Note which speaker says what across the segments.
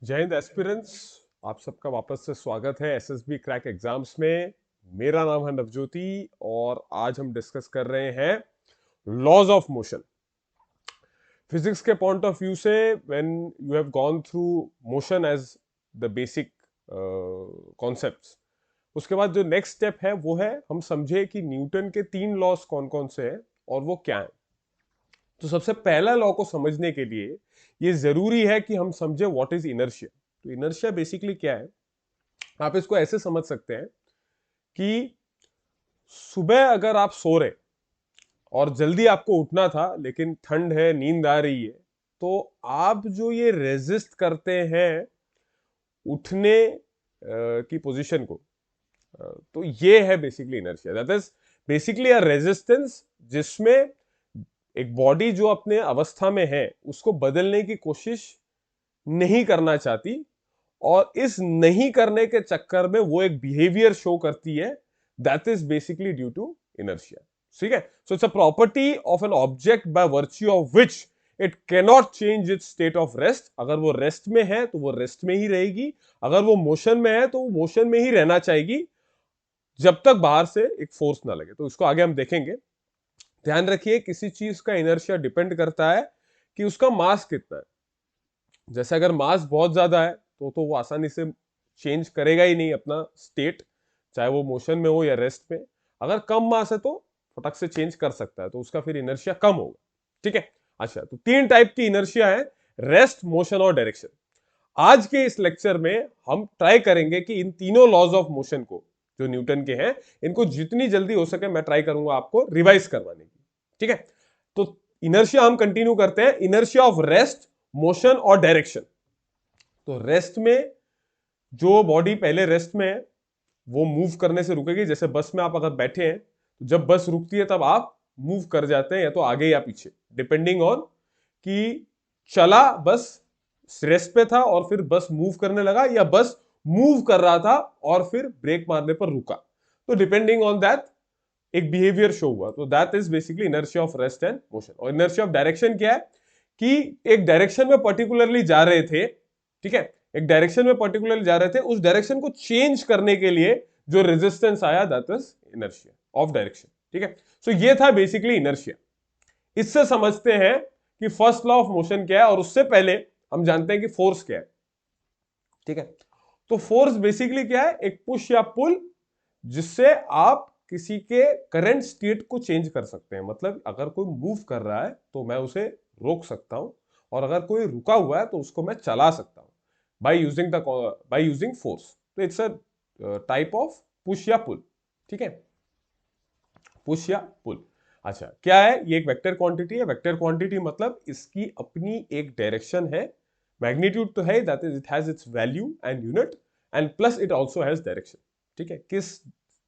Speaker 1: जय हिंद एस्पिरेंट्स। आप सबका वापस से स्वागत है एसएसबी क्रैक एग्जाम्स में। मेरा नाम है नवज्योति और आज हम डिस्कस कर रहे हैं लॉज ऑफ मोशन। फिजिक्स के पॉइंट ऑफ व्यू से when you have gone through motion as the basic concepts, उसके बाद जो नेक्स्ट स्टेप है वो है हम समझे कि न्यूटन के 3 लॉज कौन कौन से हैं और वो क्या है। तो सबसे पहला लॉ को समझने के लिए ये जरूरी है कि हम समझे व्हाट इज इनर्शिया। तो इनर्शिया बेसिकली क्या है, आप इसको ऐसे समझ सकते हैं कि सुबह अगर आप सो रहे और जल्दी आपको उठना था लेकिन ठंड है, नींद आ रही है, तो आप जो ये रेजिस्ट करते हैं उठने की पोजीशन को, तो ये है basically inertia. That is basically a resistance जिसमें एक बॉडी जो अपने अवस्था में है उसको बदलने की कोशिश नहीं करना चाहती और इस नहीं करने के चक्कर में वो एक बिहेवियर शो करती है। That is basically due to inertia. ठीक है, so it's a property of an object by virtue of which it cannot change its state of rest. अगर वो रेस्ट में है तो वो रेस्ट में ही रहेगी, अगर वो मोशन में है तो वो मोशन में ही रहना चाहेगी जब तक बाहर से एक फोर्स ना लगे। तो इसको आगे हम देखेंगे। ध्यान रखिए, किसी चीज का इनर्शिया डिपेंड करता है कि उसका मास कितना है। जैसे अगर मास बहुत ज्यादा है तो वो आसानी से चेंज करेगा ही नहीं अपना स्टेट, चाहे वो मोशन में हो या रेस्ट में। अगर कम मास है तो फटक से चेंज कर सकता है, तो उसका फिर इनर्शिया कम होगा। ठीक है। अच्छा, तो 3 टाइप की इनर्शिया है, रेस्ट, मोशन और डायरेक्शन। आज के इस लेक्चर में हम ट्राई करेंगे कि इन तीनों लॉज ऑफ मोशन को, जो न्यूटन के हैं, इनको जितनी जल्दी हो सके मैं ट्राई करूंगा आपको रिवाइज करवाने की। ठीक है, तो इनर्शिया हम कंटिन्यू करते हैं। इनर्शिया ऑफ रेस्ट, मोशन और डायरेक्शन। तो रेस्ट में जो बॉडी पहले रेस्ट में है वो मूव करने से रुकेगी। जैसे बस में आप अगर बैठे हैं तो जब बस रुकती है तब आप मूव कर जाते हैं, या तो आगे या पीछे, डिपेंडिंग ऑन कि चला बस रेस्ट पे था और फिर बस मूव करने लगा, या बस मूव कर रहा था और फिर ब्रेक मारने पर रुका। तो डिपेंडिंग ऑन दैट एक बिहेवियर शो हुआ। तो that is basically inertia of rest and motion. और इनर्शिया ऑफ डायरेक्शन क्या है कि एक डायरेक्शन में पर्टिकुलरली जा रहे थे, ठीक है, एक डायरेक्शन में पर्टिकुलरली जा रहे थे, उस डायरेक्शन को चेंज करने के लिए जो रेजिस्टेंस आया, that is inertia of direction. ठीक है, सो ये था बेसिकली इनर्शिया। इससे समझते हैं कि फर्स्ट लॉ ऑफ मोशन क्या है, और उससे पहले हम जानते हैं कि फोर्स क्या है। ठीक है, तो फोर्स बेसिकली क्या है, एक पुश या पुल जिससे आप किसी के करंट स्टेट को चेंज कर सकते हैं। मतलब अगर कोई मूव कर रहा है तो मैं उसे रोक सकता हूं, और अगर कोई रुका हुआ है तो उसको मैं चला सकता हूं बाय यूजिंग फोर्स। तो it's a type of push या पुल। ठीक है, पुश या पुल। अच्छा, क्या है ये? एक वेक्टर क्वांटिटी है। वेक्टर क्वांटिटी मतलब इसकी अपनी एक डायरेक्शन है, मैग्नीट्यूड तो है, that is it has its value and unit, and plus it also has direction. ठीक है, किस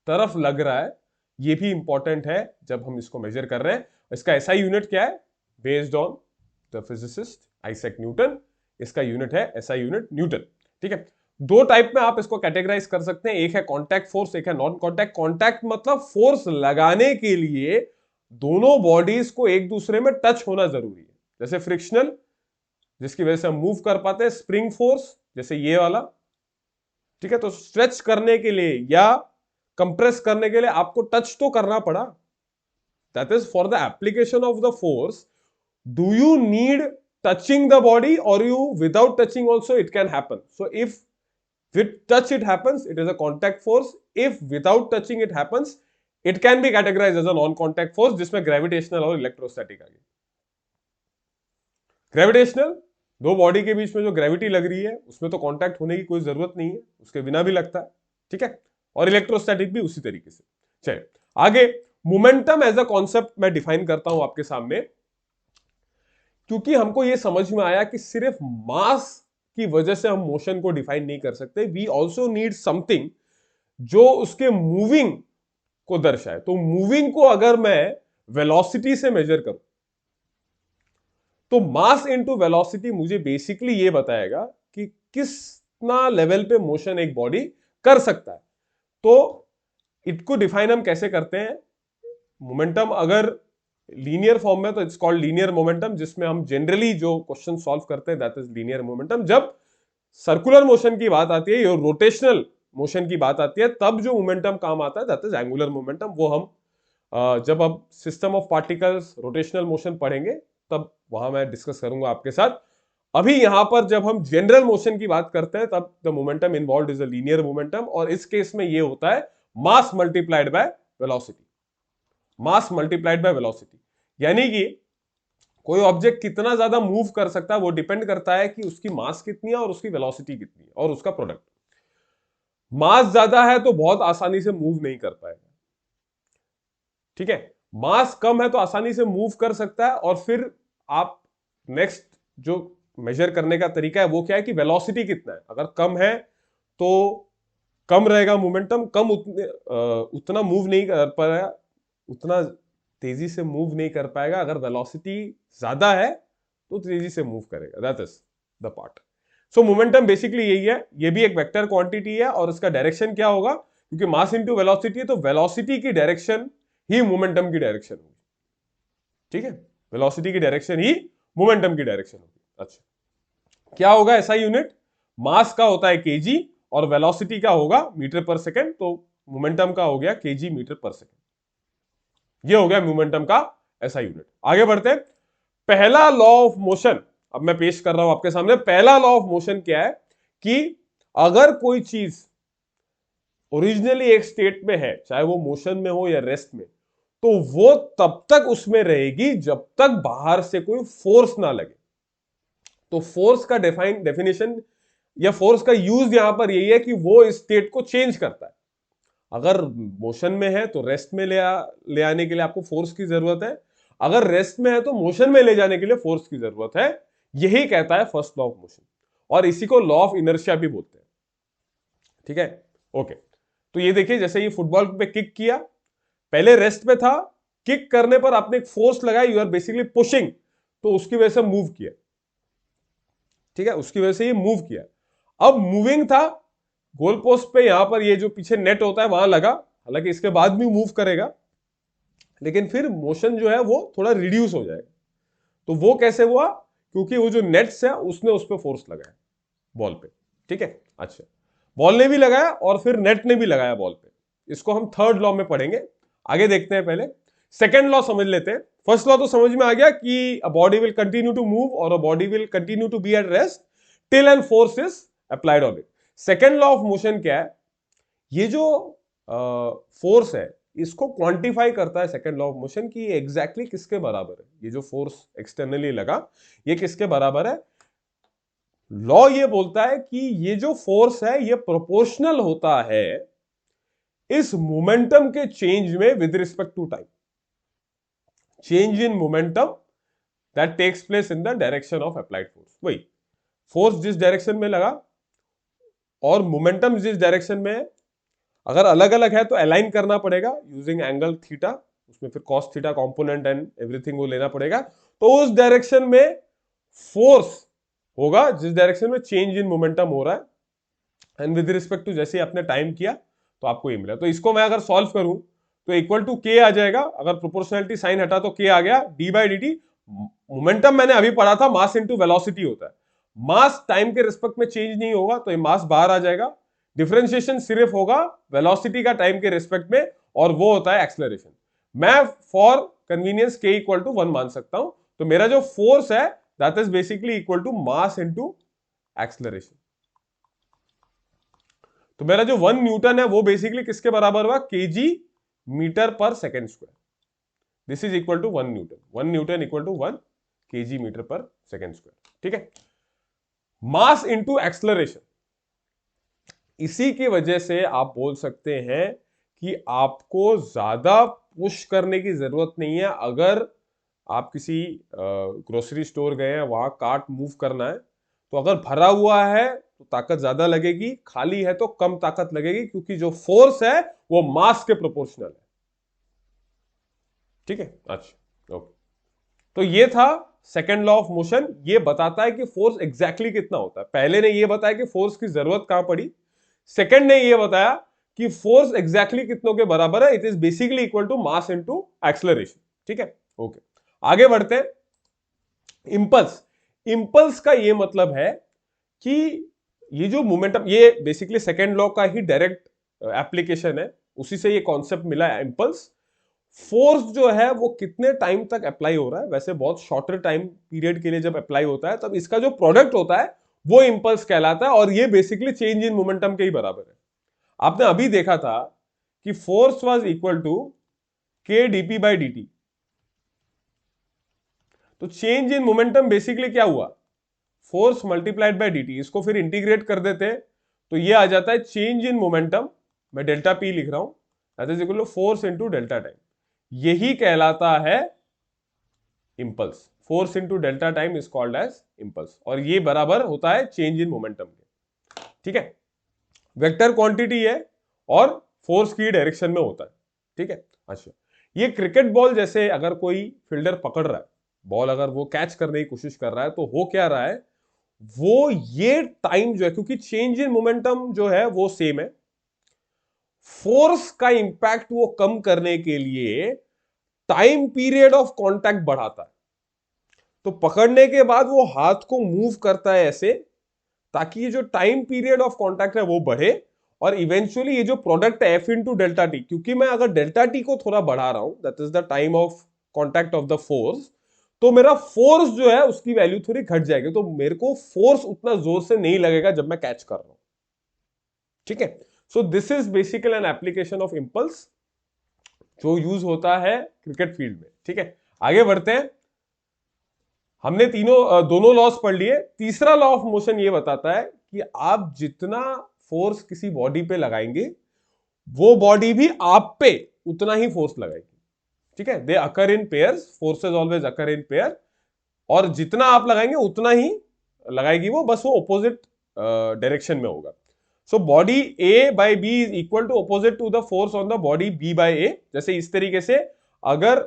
Speaker 1: तरफ लग रहा है ये भी इंपॉर्टेंट है जब हम इसको मेजर कर रहे हैं। इसका एसआई यूनिट क्या है? Based on the physicist Isaac Newton, इसका यूनिट है एसआई यूनिट न्यूटन। ठीक है, 2 टाइप में आप इसको कैटेगराइज कर सकते हैं, एक है कॉन्टैक्ट फोर्स, एक है नॉन कॉन्टैक्ट। कॉन्टैक्ट मतलब फोर्स लगाने के लिए दोनों बॉडीज को एक दूसरे में टच होना जरूरी है। जैसे फ्रिक्शनल, जिसकी वजह से हम मूव कर पाते हैं। स्प्रिंग फोर्स, जैसे ये वाला। ठीक है, तो स्ट्रेच करने के लिए या कंप्रेस करने के लिए आपको टच तो करना पड़ा। That is for the application of the force, do you need touching the body, और you without touching also it can happen. So if with touch it happens, it is a contact force. If without touching it happens, it can be categorized as a non contact force, जिसमें gravitational और electrostatic आ गई। Gravitational, दो body के बीच में जो gravity लग रही है उसमें तो कांटेक्ट होने की कोई जरूरत नहीं है, उसके बिना भी लगता है। ठीक है, और इलेक्ट्रोस्टैटिक भी उसी तरीके से। चलिए आगे, मोमेंटम एज अ कॉन्सेप्ट मैं डिफाइन करता हूं आपके सामने, क्योंकि हमको यह समझ में आया कि सिर्फ मास की वजह से हम मोशन को डिफाइन नहीं कर सकते। वी ऑल्सो नीड समथिंग जो उसके मूविंग को दर्शाए। तो मूविंग को अगर मैं वेलोसिटी से मेजर करूं तो मास इनटू वेलोसिटी मुझे बेसिकली ये बताएगा कि कितना लेवल पे मोशन एक बॉडी कर सकता है। तो इसको डिफाइन हम कैसे करते हैं? मोमेंटम अगर लीनियर फॉर्म में तो इट्स कॉल्ड लीनियर मोमेंटम, जिसमें हम जनरली जो क्वेश्चन सॉल्व करते हैं दैट इज लीनियर मोमेंटम। जब सर्कुलर मोशन की बात आती है, रोटेशनल मोशन की बात आती है, तब जो मोमेंटम काम आता है दैट इज एंगुलर मोमेंटम। वो हम जब अब system of particles rotational motion पढ़ेंगे तब वहां मैं डिस्कस करूंगा आपके साथ। अभी यहां पर जब हम जनरल मोशन की बात करते हैं तब the momentum involve is a linear momentum, और इस केस में ये होता है mass multiplied by velocity. Mass multiplied by velocity यानी कि कोई ऑब्जेक्ट कितना ज्यादा मूव कर सकता है वो डिपेंड करता है कि उसकी मास कितनी है और उसकी वेलोसिटी कितनी है और उसका प्रोडक्ट। मास ज्यादा है तो बहुत आसानी से मूव नहीं कर पाएगा, ठीक है। मास कम है तो आसानी से मूव कर सकता है, और फिर आप नेक्स्ट जो मेजर करने का तरीका है वो क्या है कि वेलोसिटी कितना है। अगर कम है तो कम रहेगा मोमेंटम, कम उतना मूव नहीं कर पाएगा, उतना तेजी से मूव नहीं कर पाएगा। अगर वेलोसिटी ज्यादा है तो तेजी से मूव करेगा, that is the part. So momentum basically यही है, ये भी एक वेक्टर क्वांटिटी है, और इसका डायरेक्शन क्या होगा, क्योंकि मास इनटू वेलोसिटी है तो वेलोसिटी की डायरेक्शन ही मोमेंटम की डायरेक्शन होगी, ठीक है। वेलोसिटी की डायरेक्शन ही मोमेंटम की डायरेक्शन होगी। अच्छा, क्या होगा ऐसा यूनिट, मास का होता है केजी और वेलोसिटी का होगा मीटर पर सेकेंड, तो मोमेंटम का हो गया केजी मीटर पर सेकेंड। ये हो गया मोमेंटम का ऐसा यूनिट। आगे बढ़ते हैं, पहला लॉ ऑफ मोशन अब मैं पेश कर रहा हूं आपके सामने। पहला लॉ ऑफ मोशन क्या है कि अगर कोई चीज ओरिजिनली एक स्टेट में है, चाहे वो मोशन में हो या रेस्ट में, तो वो तब तक उसमें रहेगी जब तक बाहर से कोई फोर्स ना लगे। तो फोर्स का डेफिनेशन या फोर्स का यूज यहां पर यही है कि वो इस स्टेट को चेंज करता है। अगर मोशन में है तो रेस्ट में ले आने के लिए आपको फोर्स की जरूरत है, अगर रेस्ट में है तो मोशन में ले जाने के लिए फोर्स की जरूरत है। यही कहता है फर्स्ट लॉ ऑफ मोशन, और इसी को लॉ ऑफ इनर्शिया भी बोलते हैं, ठीक है। ओके, तो ये देखिए, जैसे ये फुटबॉल पे किक किया, पहले रेस्ट पे था, किक करने पर आपने एक फोर्स लगाया, यू आर बेसिकली पुशिंग, तो उसकी वजह से मूव किया, ठीक है, उसकी वजह से ये मूव किया। अब मूविंग था, गोल पोस्ट पे यहां पर ये जो पीछे नेट होता है वहां लगा, हालांकि इसके बाद भी मूव करेगा, लेकिन फिर मोशन जो है वो थोड़ा रिड्यूस हो जाएगा। तो वो कैसे हुआ, क्योंकि वो जो नेट्स है उसने उस पर फोर्स लगाया बॉल पे, ठीक है। अच्छा, बॉल ने भी लगाया और फिर नेट ने भी लगाया बॉल पे, इसको हम थर्ड लॉ में पढ़ेंगे। आगे देखते हैं, पहले सेकेंड लॉ समझ लेते हैं। फर्स्ट लॉ तो समझ में आ गया कि a body will continue to move और a body will continue to be at rest till an force is applied on it. Second law of motion क्या है, ये जो फोर्स है इसको क्वांटिफाई करता है सेकेंड लॉ ऑफ मोशन की एग्जैक्टली किसके बराबर है, ये जो फोर्स एक्सटर्नली लगा ये किसके बराबर है। लॉ ये बोलता है कि ये जो फोर्स है ये प्रोपोर्शनल होता है इस मोमेंटम के चेंज में with respect to time. Change in momentum that takes place in the direction of applied force, वही फोर्स जिस डायरेक्शन में लगा और मोमेंटम जिस डायरेक्शन में है, अगर अलग अलग है तो अलाइन करना पड़ेगा यूजिंग एंगल थीटा, उसमें फिर cos theta component and everything वो लेना पड़ेगा। तो उस डायरेक्शन में फोर्स होगा जिस डायरेक्शन में चेंज इन मोमेंटम हो रहा है, एंड विद रिस्पेक्ट टू जैसे आपने टाइम किया तो आपको ये मिला। तो इसको मैं अगर सॉल्व करूं तो इक्वल टू के आ जाएगा, अगर प्रोपोर्शनलिटी साइन हटा तो के आ गया, D by D T. Momentum मैंने अभी पढ़ा था मास इंटू वेलोसिटी होता है, मास टाइम के रिस्पेक्ट में चेंज नहीं होगा तो ये मास बाहर आ जाएगा, डिफरेंशिएशन सिर्फ होगा वेलोसिटी का टाइम के रिस्पेक्ट में, और वो होता है एक्सेलरेशन। मैं फॉर कन्वीनियंस के इक्वल टू 1 मान सकता हूं, तो मेरा जो फोर्स है that is basically equal to mass into acceleration. तो मेरा जो 1 न्यूटन है वो बेसिकली किसके बराबर हुआ, KG metre per second square. This is equal to 1 newton, 1 newton equal to 1 KG metre per second square, ठीक है। मास इंटू एक्सेलरेशन, इसी की वजह से आप बोल सकते हैं कि आपको ज्यादा पुश करने की जरूरत नहीं है। अगर आप किसी ग्रोसरी स्टोर गए हैं, वहां कार्ट मूव करना है, तो अगर भरा हुआ है तो ताकत ज्यादा लगेगी, खाली है तो कम ताकत लगेगी, क्योंकि जो फोर्स है वो मास के प्रोपोर्शनल है, ठीक है। अच्छा, ओके, तो ये था सेकेंड लॉ ऑफ मोशन। ये बताता है कि फोर्स एग्जैक्टली कितना होता है। पहले ने ये बताया कि फोर्स की जरूरत कहां पड़ी, सेकेंड ने ये बताया कि फोर्स एग्जैक्टली कितनों के बराबर है, it is basically equal to mass into acceleration, ठीक है। ओके, आगे बढ़ते हैं। इंपल्स, इंपल्स का ये मतलब है कि ये जो मोमेंटम, ये बेसिकली सेकेंड लॉ का ही डायरेक्ट एप्लीकेशन है, उसी से ये कॉन्सेप्ट मिला है इम्पल्स। फोर्स जो है वो कितने टाइम तक अप्लाई हो रहा है, वैसे बहुत शॉर्टर टाइम पीरियड के लिए जब अप्लाई होता है तब इसका जो प्रोडक्ट होता है वो इंपल्स कहलाता है, और ये बेसिकली चेंज इन मोमेंटम के ही बराबर है। आपने अभी देखा था कि फोर्स वाज इक्वल टू के डीपी बाई डी। तो चेंज इन मोमेंटम बेसिकली क्या हुआ, फोर्स मल्टीप्लाइड बाय dt। इसको फिर इंटीग्रेट कर देते हैं तो ये आ जाता है चेंज इन मोमेंटम, मैं डेल्टा पी लिख रहा हूं, that is equal to force into delta time. यही कहलाता है impulse. Force into delta time is called as impulse, और ये बराबर होता है चेंज इन मोमेंटम के। ठीक है, वेक्टर क्वांटिटी है और फोर्स की डायरेक्शन में होता है। ठीक है, अच्छा, ये क्रिकेट बॉल जैसे अगर कोई फील्डर पकड़ रहा है बॉल, अगर वो कैच करने की कोशिश कर रहा है तो हो क्या रहा है, वो ये टाइम जो है, क्योंकि चेंज इन मोमेंटम जो है वो सेम है, फोर्स का इंपैक्ट वो कम करने के लिए टाइम पीरियड ऑफ कांटेक्ट बढ़ाता है। तो पकड़ने के बाद वो हाथ को मूव करता है ऐसे, ताकि ये जो टाइम पीरियड ऑफ कांटेक्ट है वो बढ़े, और इवेंचुअली ये जो प्रोडक्ट है एफ इंटू डेल्टा टी, क्योंकि मैं अगर डेल्टा टी को थोड़ा बढ़ा रहा हूं, that is the time of contact of the force, तो मेरा फोर्स जो है उसकी वैल्यू थोड़ी घट जाएगी, तो मेरे को फोर्स उतना जोर से नहीं लगेगा जब मैं कैच कर रहा हूं। ठीक है, so this is basically an application of impulse जो यूज होता है क्रिकेट फील्ड में। ठीक है, आगे बढ़ते हैं। हमने दोनों लॉस पढ़ लिए। तीसरा लॉ ऑफ मोशन ये बताता है कि आप जितना फोर्स किसी बॉडी पे लगाएंगे वो बॉडी भी आप पे उतना ही फोर्स लगाएगी। ठीक है, they occur in pairs, forces always occur in pair, और जितना आप लगाएंगे उतना ही लगाएगी वो, बस वो ऑपोजिट डायरेक्शन में होगा। So body A by B is equal to opposite to the force on the body B by A. जैसे इस तरीके से अगर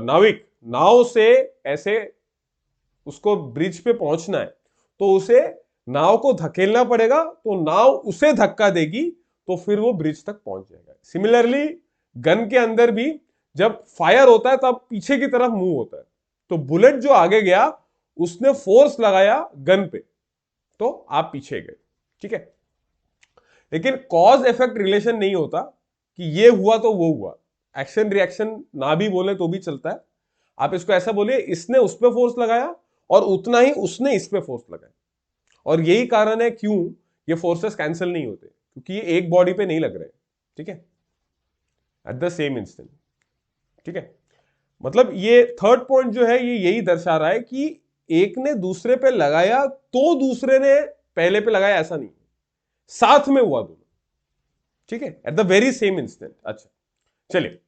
Speaker 1: नाविक नाव से ऐसे उसको ब्रिज पे पहुंचना है तो उसे नाव को धकेलना पड़ेगा, तो नाव उसे धक्का देगी, तो फिर वो ब्रिज तक पहुंच जाएगा। सिमिलरली गन के अंदर भी जब फायर होता है तब पीछे की तरफ मूव होता है, तो बुलेट जो आगे गया उसने फोर्स लगाया गन पे, तो आप पीछे गए। ठीक है, लेकिन कॉज इफेक्ट रिलेशन नहीं होता कि ये हुआ तो वो हुआ, एक्शन रिएक्शन ना भी बोले तो भी चलता है। आप इसको ऐसा बोलिए, इसने उस पर फोर्स लगाया और उतना ही उसने इस पे फोर्स लगाया, और यही कारण है क्यों ये फोर्सेस कैंसिल नहीं होते, क्योंकि ये एक बॉडी पे नहीं लग रहे। ठीक है, एट द सेम इंस्टेंट। ठीक है, मतलब ये थर्ड पॉइंट जो है ये यही दर्शा रहा है कि एक ने दूसरे पे लगाया तो दूसरे ने पहले पे लगाया, ऐसा नहीं, साथ में हुआ दोनों। ठीक है, at the very same instant. अच्छा, चलिए,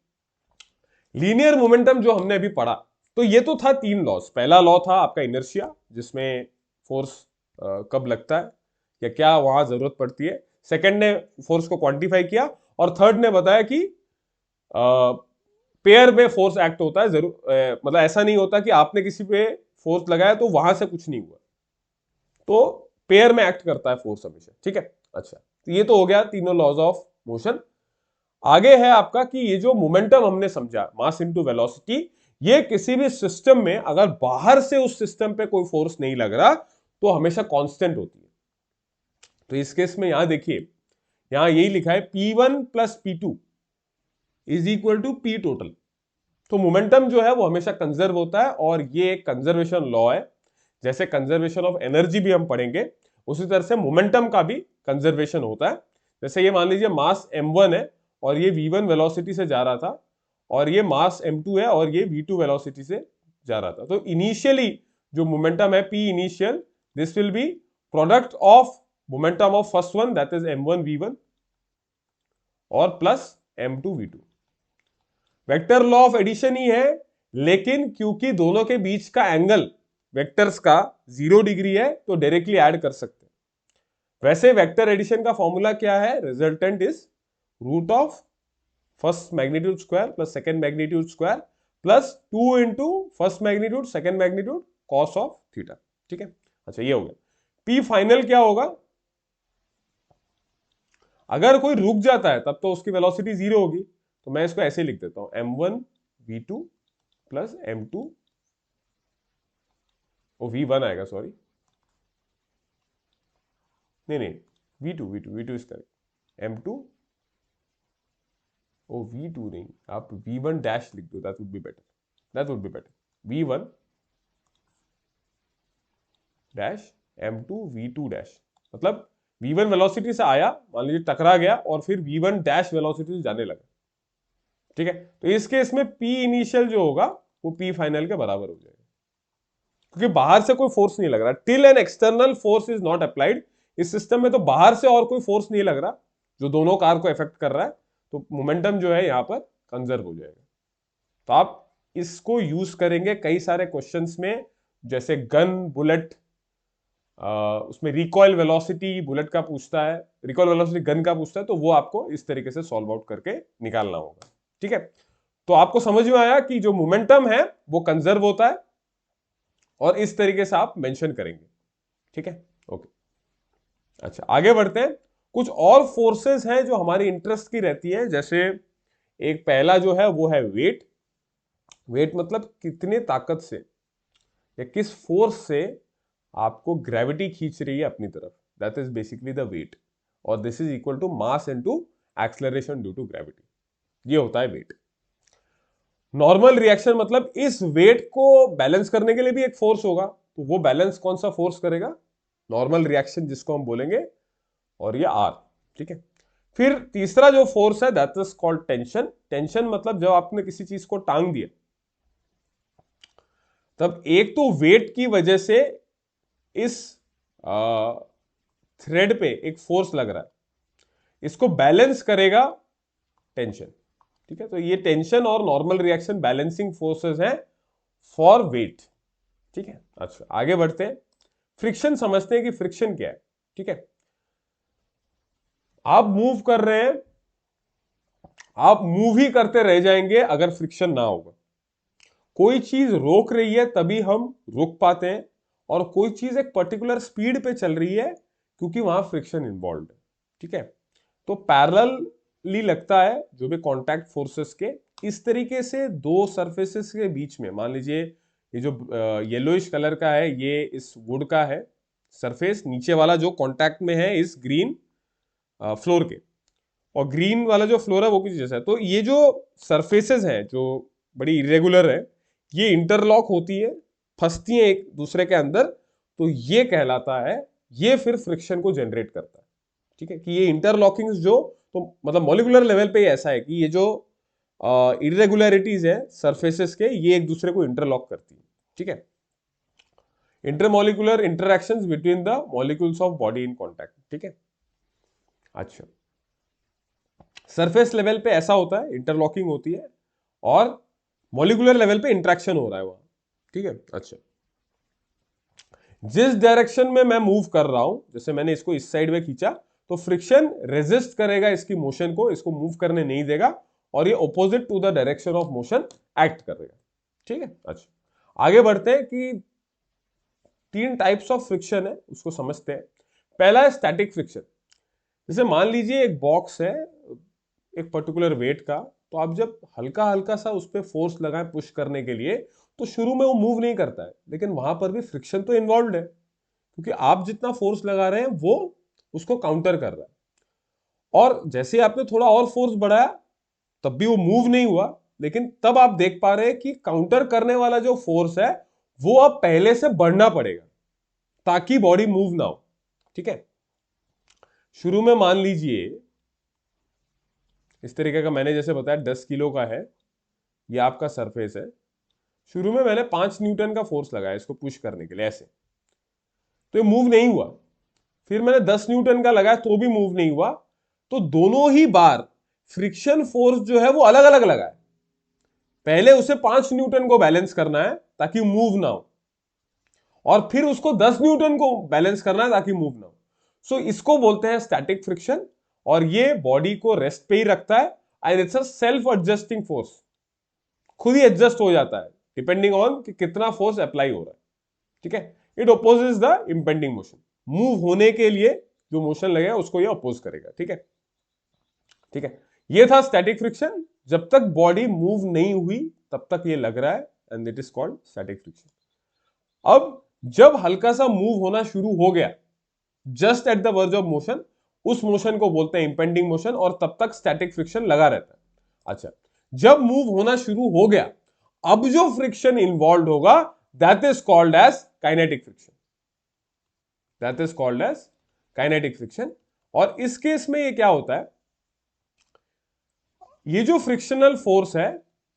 Speaker 1: लीनियर मोमेंटम जो हमने अभी पढ़ा, तो ये तो था तीन लॉस। पहला लॉ था आपका इनर्शिया, जिसमें फोर्स कब लगता है या क्या वहां जरूरत पड़ती है। सेकंड ने फोर्स को क्वांटिफाई किया, और थर्ड ने बताया कि पेयर में फोर्स एक्ट होता है जरूर, मतलब ऐसा नहीं होता कि आपने किसी पे फोर्स लगाया तो वहां से कुछ नहीं हुआ, तो पेयर में एक्ट करता है फोर्स हमेशा। ठीक है, अच्छा, तो ये तो हो गया तीनों लॉज ऑफ मोशन। आगे है आपका कि ये जो मोमेंटम हमने समझा, मास इनटू वेलोसिटी, ये किसी भी सिस्टम में अगर बाहर से उस सिस्टम पे कोई फोर्स नहीं लग रहा तो हमेशा कांस्टेंट होती है। तो इस केस में यहां देखिए, यहां यही लिखा है P1 plus P2 is equal to P total. तो मोमेंटम जो है वो हमेशा कंजर्व होता है, और ये एक कंजर्वेशन लॉ है। जैसे कंजर्वेशन ऑफ एनर्जी भी हम पढ़ेंगे, उसी तरह से मोमेंटम का भी कंजर्वेशन होता है। जैसे ये मान लीजिए मास m1 है और ये v1 वेलोसिटी से जा रहा था, और ये मास m2 है और ये v2 वेलोसिटी से जा रहा था, तो इनिशियली जो मोमेंटम है p initial, this will be product of momentum of first one, that is m1 v1 और plus m2 v2। Vector law of addition ही है, लेकिन क्योंकि दोनों के बीच का एंगल वेक्टर्स का 0 डिग्री है तो डायरेक्टली ऐड कर सकते हैं। वैसे वेक्टर एडिशन का फॉर्मूला क्या है, resultant is root of first magnitude square plus second magnitude square plus 2 into first magnitude second magnitude cos of theta. ठीक है, अच्छा, ये हो गया। पी फाइनल क्या होगा, अगर कोई रुक जाता है तब तो उसकी वेलोसिटी 0 होगी, तो मैं इसको ऐसे लिख देता हूं, m1 v2 प्लस m2, वो v1 आएगा, सॉरी, नहीं नहीं, V2 is correct, M2, O V2 नहीं, आप V1 डैश लिख दो, that would be better, that would be better, V1 dash M2 V2 dash, मतलब V1 वेलोसिटी से आया, मान लीजिए टकरा गया, और फिर V1 डैश वेलोसिटी से जाने लगा, ठीक है। तो इस केस में P इनिशियल जो होगा वो P फाइनल के बराबर हो जाएगा, क्योंकि बाहर से कोई फोर्स नहीं लग रहा, till an external force is not applied. इस सिस्टम में तो बाहर से और कोई फोर्स नहीं लग रहा जो दोनों कार को इफेक्ट कर रहा है, तो मोमेंटम जो है यहां पर कंजर्व हो जाएगा। तो आप इसको यूज करेंगे कई सारे क्वेश्चंस में, जैसे गन बुलेट, उसमें रिकॉइल वेलोसिटी बुलेट का पूछता है, रिकॉइल वेलोसिटी गन का पूछता है, तो वो आपको इस तरीके से सॉल्व आउट करके निकालना होगा, ठीक है। तो आपको समझ में आया कि जो मोमेंटम है वो कंजर्व होता है, और इस तरीके से आप मेंशन करेंगे, ठीक है, ओके। अच्छा, आगे बढ़ते हैं। कुछ और फोर्सेस हैं जो हमारी इंटरेस्ट की रहती है, जैसे एक पहला जो है वो है वेट। वेट मतलब कितने ताकत से या किस फोर्स से आपको ग्रेविटी खींच रही है अपनी तरफ, that is basically the weight, और this is equal to mass into acceleration due to gravity, ये होता है वेट। नॉर्मल रिएक्शन मतलब इस वेट को बैलेंस करने के लिए भी एक फोर्स होगा, तो वो बैलेंस कौन सा फोर्स करेगा, नॉर्मल रिएक्शन जिसको हम बोलेंगे, और ये आर, ठीक है। फिर तीसरा जो फोर्स है that is called tension. Tension मतलब जब आपने किसी चीज को टांग दिया, तब एक तो वेट की वजह से इस थ्रेड पे एक फोर्स लग रहा है, इसको बैलेंस करेगा टेंशन, ठीक है। तो ये टेंशन और नॉर्मल रिएक्शन बैलेंसिंग फोर्सेस हैं फॉर वेट, ठीक है। अच्छा, आगे बढ़ते हैं। फ्रिक्शन समझते हैं कि फ्रिक्शन क्या है, ठीक है। आप मूव कर रहे हैं, आप मूव ही करते रह जाएंगे अगर फ्रिक्शन ना होगा। कोई चीज रोक रही है तभी हम रुक पाते हैं, और कोई चीज एक पर्टिकुलर स्पीड पे चल रही है क्योंकि वहां फ्रिक्शन इन्वॉल्व है, ठीक है। तो पैरेलली लगता है जो भी कांटेक्ट फोर्सेस के। इस तरीके से दो सरफेसेस के बीच में, मान लीजिए ये जो येलोइश कलर का है ये इस वुड का है सरफेस, नीचे वाला जो कांटेक्ट में है इस ग्रीन फ्लोर के, और ग्रीन वाला जो फ्लोर है वो कुछ जैसा है। तो ये जो सरफेसेस हैं जो बड़ी इरेगुलर है, ये इंटरलॉक होती है, फंसती हैं एक दूसरे के अंदर, तो ये कहलाता है, ये फिर फ्रिक्शन को जनरेट करता है, ठीक है। कि ये इंटरलॉकिंग जो, तो मतलब मॉलिक्यूलर लेवल पे ही ऐसा है कि ये जो इरेगुलरिटीज है सरफेसेस के, ये एक दूसरे को इंटरलॉक करती है, ठीक है। Intermolecular interactions between the molecules of body in contact, ठीक है। अच्छा, सरफेस लेवल पे ऐसा होता है, इंटरलॉकिंग होती है, और मॉलिक्यूलर लेवल पे इंटरेक्शन हो रहा है वहां, ठीक है। अच्छा, जिस डायरेक्शन में मैं मूव कर रहा हूं, जैसे मैंने इसको इस साइड में खींचा, तो फ्रिक्शन रेजिस्ट करेगा इसकी मोशन को, इसको मूव करने नहीं देगा, और ये opposite to the direction of motion act करेगा, ठीक है। अच्छा, आगे बढ़ते हैं कि तीन टाइप्स ऑफ फ्रिक्शन है उसको समझते हैं। पहला है स्टैटिक फ्रिक्शन। जैसे मान लीजिए एक बॉक्स है एक पर्टिकुलर वेट का, तो आप जब हल्का हल्का सा उस पर फोर्स लगाएं पुश करने के लिए, तो शुरू में वो मूव नहीं करता है, लेकिन वहां पर भी फ्रिक्शन तो इन्वॉल्व है, क्योंकि आप जितना फोर्स लगा रहे हैं वो उसको काउंटर कर रहा है। और जैसे आपने थोड़ा और फोर्स बढ़ाया तब भी वो मूव नहीं हुआ, लेकिन तब आप देख पा रहे हैं कि काउंटर करने वाला जो फोर्स है वो अब पहले से बढ़ना पड़ेगा ताकि बॉडी मूव ना हो, ठीक है। शुरू में मान लीजिए इस तरीके का, मैंने जैसे बताया 10 किलो का है, ये आपका सरफेस है। शुरू में मैंने 5 न्यूटन का फोर्स लगाया इसको पुश करने के लिए ऐसे, तो ये मूव नहीं हुआ। फिर मैंने 10 न्यूटन का लगाया तो भी मूव नहीं हुआ। तो दोनों ही बार फ्रिक्शन फोर्स जो है वो अलग अलग लगा है। पहले उसे 5 न्यूटन को बैलेंस करना है ताकि मूव ना हो, और फिर उसको 10 न्यूटन को बैलेंस करना है ताकि मूव ना हो। सो इसको बोलते हैं स्टैटिक फ्रिक्शन, और ये बॉडी को रेस्ट पे ही रखता है, and it's a self adjusting force, खुद ही एडजस्ट हो जाता है डिपेंडिंग ऑन कि कितना फोर्स अप्लाई हो रहा है, ठीक है। It opposes the impending motion, move होने के लिए जो मोशन लगेगा उसको ये अपोज करेगा, ठीक है, ठीक है। ये था स्टैटिक फ्रिक्शन, जब तक बॉडी मूव नहीं हुई तब तक ये लग रहा है, and it is called static friction. अब जब हल्का सा मूव होना शुरू हो गया, just at the verge of motion, उस मोशन को बोलते हैं इंपेंडिंग मोशन, और तब तक स्टैटिक फ्रिक्शन लगा रहता है। अच्छा, जब मूव होना शुरू हो गया, अब जो फ्रिक्शन इन्वॉल्व होगा that is called as kinetic friction, that is called as kinetic friction. और इस केस में ये क्या होता है, ये जो फ्रिक्शनल फोर्स है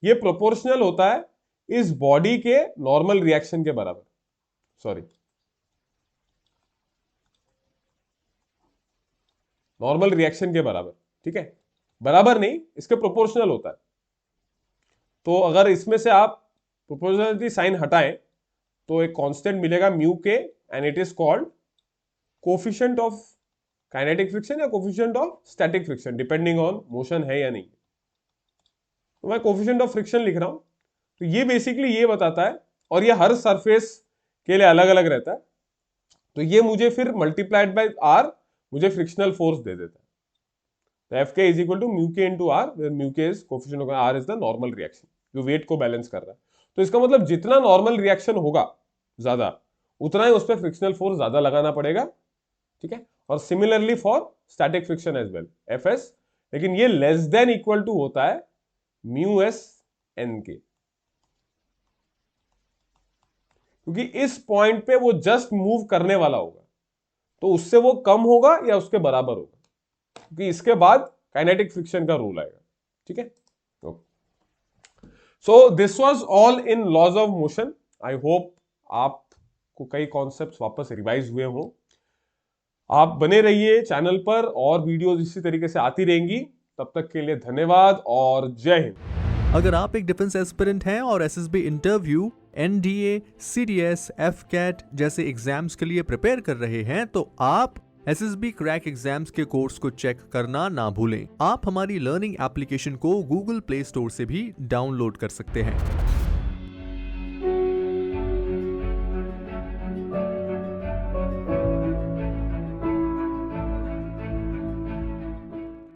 Speaker 1: ये प्रोपोर्शनल होता है इस बॉडी के नॉर्मल रिएक्शन के बराबर, सॉरी नॉर्मल रिएक्शन के बराबर, ठीक है, बराबर नहीं, इसके प्रोपोर्शनल होता है। तो अगर इसमें से आप प्रोपोर्शनलिटी साइन हटाएं तो एक कांस्टेंट मिलेगा mu k, and it is called coefficient of kinetic friction या coefficient of static friction, depending on motion है या नहीं। तो मैं कोफिशिएंट ऑफ फ्रिक्शन लिख रहा हूं, तो ये बेसिकली ये बताता है, और ये हर सरफेस के लिए अलग अलग रहता है, तो ये मुझे फिर मल्टीप्लाइड बाय आर मुझे फ्रिक्शनल फोर्स दे देता है। तो F K is equal to mu K into R, where mu K is coefficient of R is the normal reaction जो वेट को बैलेंस कर रहा है। तो इसका मतलब जितना नॉर्मल रिएक्शन होगा ज्यादा, उतना ही उस पर फ्रिक्शनल फोर्स ज्यादा लगाना पड़ेगा, ठीक है। और similarly for static friction as well, F S, लेकिन ये लेस देन इक्वल टू होता है म्यू एस एन के, क्योंकि इस पॉइंट पे वो जस्ट मूव करने वाला होगा, तो उससे वो कम होगा या उसके बराबर होगा, क्योंकि इसके बाद काइनेटिक फ्रिक्शन का रूल आएगा, ठीक है। So this was all in laws of motion. I hope आपको कई कॉन्सेप्ट्स वापस रिवाइज हुए हों। आप बने रहिए चैनल पर, और वीडियोस इसी तरीके से आती रहेंगी। तब तक के लिए धन्यवाद और जय हिंद।
Speaker 2: अगर आप एक डिफेंस एस्पिरेंट हैं और SSB interview, NDA, CDS, AFCAT जैसे एग्जाम्स के लिए प्रिपेयर कर रहे हैं, तो आप एसएसबी क्रैक एग्जाम्स के कोर्स को चेक करना ना भूलें। आप हमारी लर्निंग एप्लीकेशन को गूगल प्ले स्टोर से भी डाउनलोड कर सकते हैं।